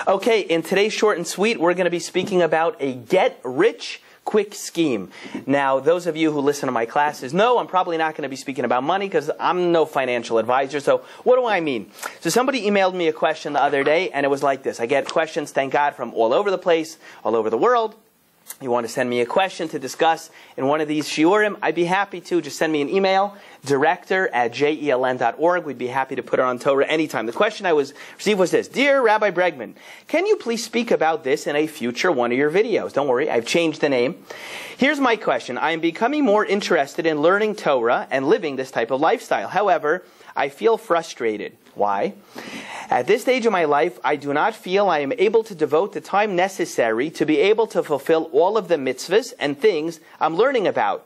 Okay, in today's short and sweet, we're going to be speaking about a get-rich-quick scheme. Now, those of you who listen to my classes know I'm probably not going to be speaking about money because I'm no financial advisor. So what do I mean? So somebody emailed me a question the other day, and it was like this. I get questions, thank God, from all over the place, all over the world. You want to send me a question to discuss in one of these shiurim, I'd be happy to. Just send me an email, director@jeln.org. We'd be happy to put it on Torah anytime. The question I received was this. Dear Rabbi Bregman, can you please speak about this in a future one of your videos? Don't worry, I've changed the name. Here's my question. I am becoming more interested in learning Torah and living this type of lifestyle. However, I feel frustrated. Why? At this stage of my life, I do not feel I am able to devote the time necessary to be able to fulfill all of the mitzvahs and things I'm learning about.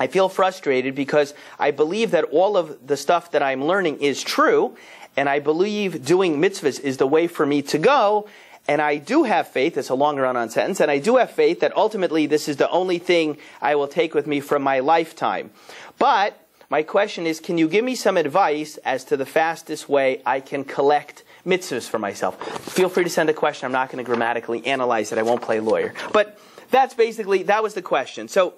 I feel frustrated because I believe that all of the stuff that I'm learning is true, and I believe doing mitzvahs is the way for me to go, and I do have faith, it's a long run-on sentence, and I do have faith that ultimately this is the only thing I will take with me from my lifetime. But my question is, can you give me some advice as to the fastest way I can collect mitzvahs for myself? Feel free to send a question. I'm not going to grammatically analyze it. I won't play lawyer. But that was the question. So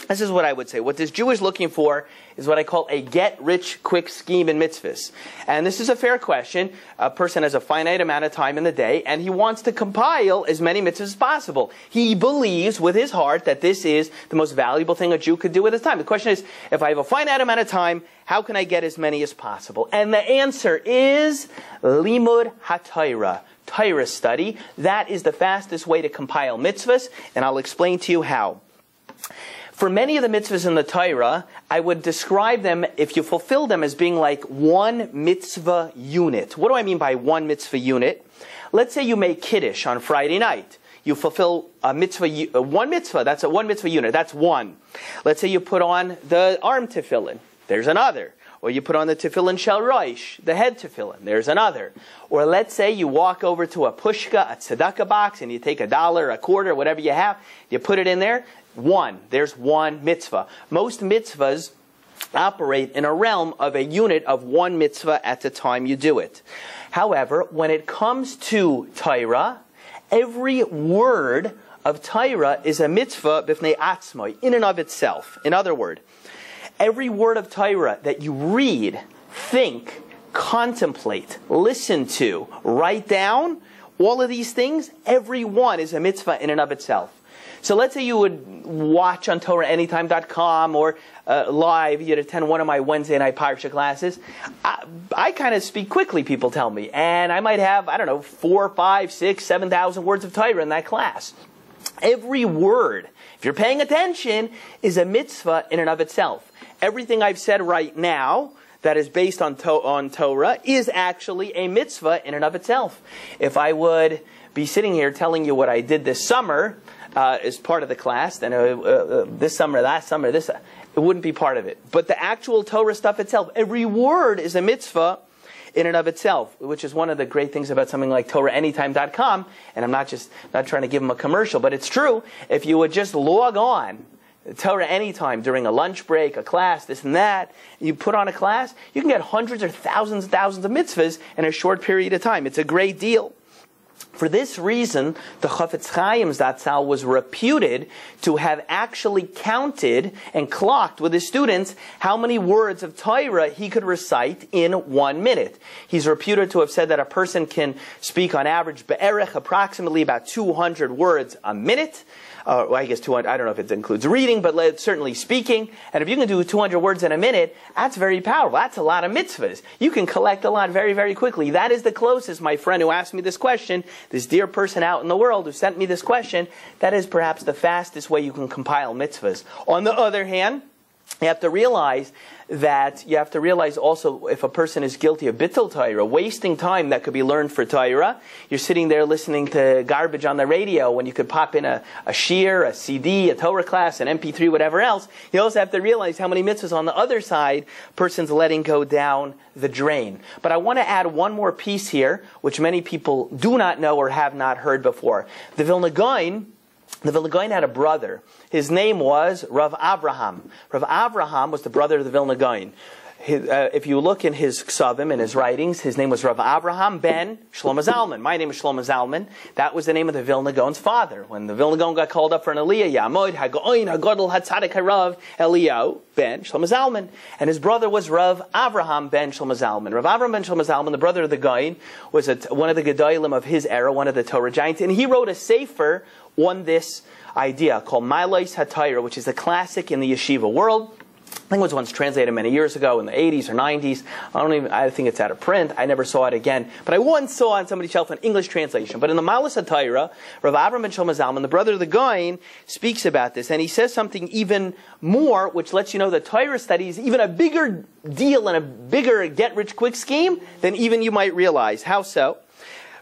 this is what I would say. What this Jew is looking for is what I call a get-rich-quick scheme in mitzvahs. And this is a fair question. A person has a finite amount of time in the day, and he wants to compile as many mitzvahs as possible. He believes with his heart that this is the most valuable thing a Jew could do with his time. The question is, if I have a finite amount of time, how can I get as many as possible? And the answer is limud haTorah. Torah study. That is the fastest way to compile mitzvahs, and I'll explain to you how. For many of the mitzvahs in the Torah, I would describe them, if you fulfill them, as being like one mitzvah unit. What do I mean by one mitzvah unit? Let's say you make Kiddush on Friday night. You fulfill a mitzvah, one mitzvah, that's a one mitzvah unit, that's one. Let's say you put on the arm tefillin, there's another. Or you put on the tefillin shel rosh, the head tefillin, there's another. Or let's say you walk over to a pushka, a tzedakah box, and you take $1, a quarter, whatever you have, you put it in there. There's one mitzvah. Most mitzvahs operate in a realm of a unit of one mitzvah at the time you do it. However, when it comes to Torah, every word of Torah is a mitzvah b'fnei atzmai, in and of itself. In other words, every word of Torah that you read, think, contemplate, listen to, write down, all of these things, every one is a mitzvah in and of itself. So let's say you would watch on TorahAnytime.com or live, you'd attend one of my Wednesday night Parsha classes. I kind of speak quickly, people tell me. And I might have, 4, 5, 6, 7,000 words of Torah in that class. Every word, if you're paying attention, is a mitzvah in and of itself. Everything I've said right now that is based on Torah is actually a mitzvah in and of itself. If I would be sitting here telling you what I did this summer as part of the class, then this summer, last summer, it wouldn't be part of it. But the actual Torah stuff itself, every word is a mitzvah in and of itself, which is one of the great things about something like TorahAnytime.com. And I'm not trying to give them a commercial, but it's true. If you would just log on Torah Anytime during a lunch break, a class, this and that, you put on a class, you can get hundreds or thousands and thousands of mitzvahs in a short period of time. It's a great deal. For this reason, the Chafetz Chaim Zatzal was reputed to have actually counted and clocked with his students how many words of Torah he could recite in 1 minute. He's reputed to have said that a person can speak on average be'erech, approximately about 200 words a minute. Well, I guess 200, I don't know if it includes reading, but certainly speaking. And if you can do 200 words in a minute, that's very powerful. That's a lot of mitzvahs. You can collect a lot very, very quickly. That is the closest, my friend who asked me this question, this dear person out in the world who sent me this question, that is perhaps the fastest way you can compile mitzvahs. On the other hand, you have to realize also if a person is guilty of bittul Torah, wasting time that could be learned for Torah. You're sitting there listening to garbage on the radio when you could pop in a shir, a CD, a Torah class, an MP3, whatever else. You also have to realize how many mitzvahs on the other side person's letting go down the drain. But I want to add one more piece here, which many people do not know or have not heard before. The Vilna Gaon had a brother. His name was Rav Avraham. Rav Avraham was the brother of the Vilna Gaon. If you look in his ksavim, in his writings, his name was Rav Avraham ben Shlomo Zalman. My name is Shlomo Zalman. That was the name of the Vilna Gaon's father. When the Vilna Gaon got called up for an Aliyah, Yamod Hagoin Hagadol Hatzadik Harav Eliyahu ben Shlomo Zalman. And his brother was Rav Avraham ben Shlomo Zalman. Rav Avraham ben Shlomo Zalman, the brother of the Gaon, was one of the Gedolim of his era, one of the Torah giants. And he wrote a sefer on this idea called Ma'alos HaTorah, which is a classic in the yeshiva world. I think it was once translated many years ago in the 80s or 90s. I think it's out of print. I never saw it again. But I once saw on somebody's shelf an English translation. But in the Ma'alos HaTorah, Rav Avraham ben Shlomo Zalman, the brother of the Gaon, speaks about this. And he says something even more, which lets you know that Torah study is even a bigger deal and a bigger get-rich-quick scheme than even you might realize. How so?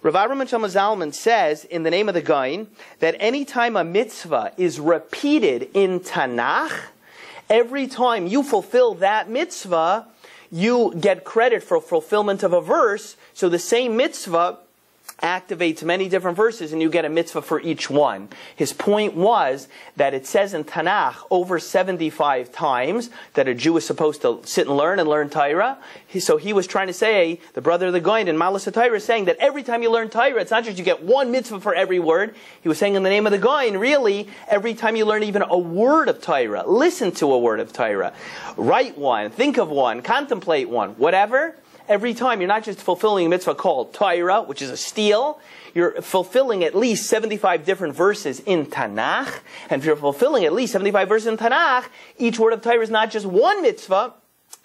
Rav Avraham ben Shlomo Zalman says, in the name of the Gaon, that any time a mitzvah is repeated in Tanakh, every time you fulfill that mitzvah, you get credit for fulfillment of a verse. So the same mitzvah activates many different verses and you get a mitzvah for each one. His point was that it says in Tanakh over 75 times that a Jew is supposed to sit and learn Torah. So he was trying to say, the brother of the Gaon in Ma'alos HaTorah is saying that every time you learn Torah, it's not just you get one mitzvah for every word. He was saying in the name of the Gaon, really, every time you learn even a word of Torah, listen to a word of Torah, write one, think of one, contemplate one, whatever. Every time, you're not just fulfilling a mitzvah called Torah, which is a steal. You're fulfilling at least 75 different verses in Tanakh. And if you're fulfilling at least 75 verses in Tanakh, each word of Torah is not just one mitzvah.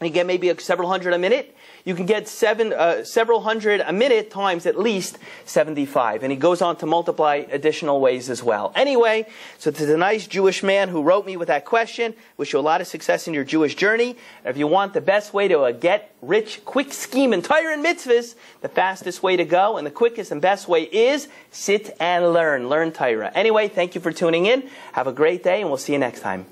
You get maybe several hundred a minute. You can get several hundred a minute times at least 75. And he goes on to multiply additional ways as well. Anyway, so to the nice Jewish man who wrote me with that question, wish you a lot of success in your Jewish journey. And if you want the best way to get rich, quick scheme in Torah and mitzvahs, the fastest way to go and the quickest and best way is sit and learn. Learn Torah. Anyway, thank you for tuning in. Have a great day and we'll see you next time.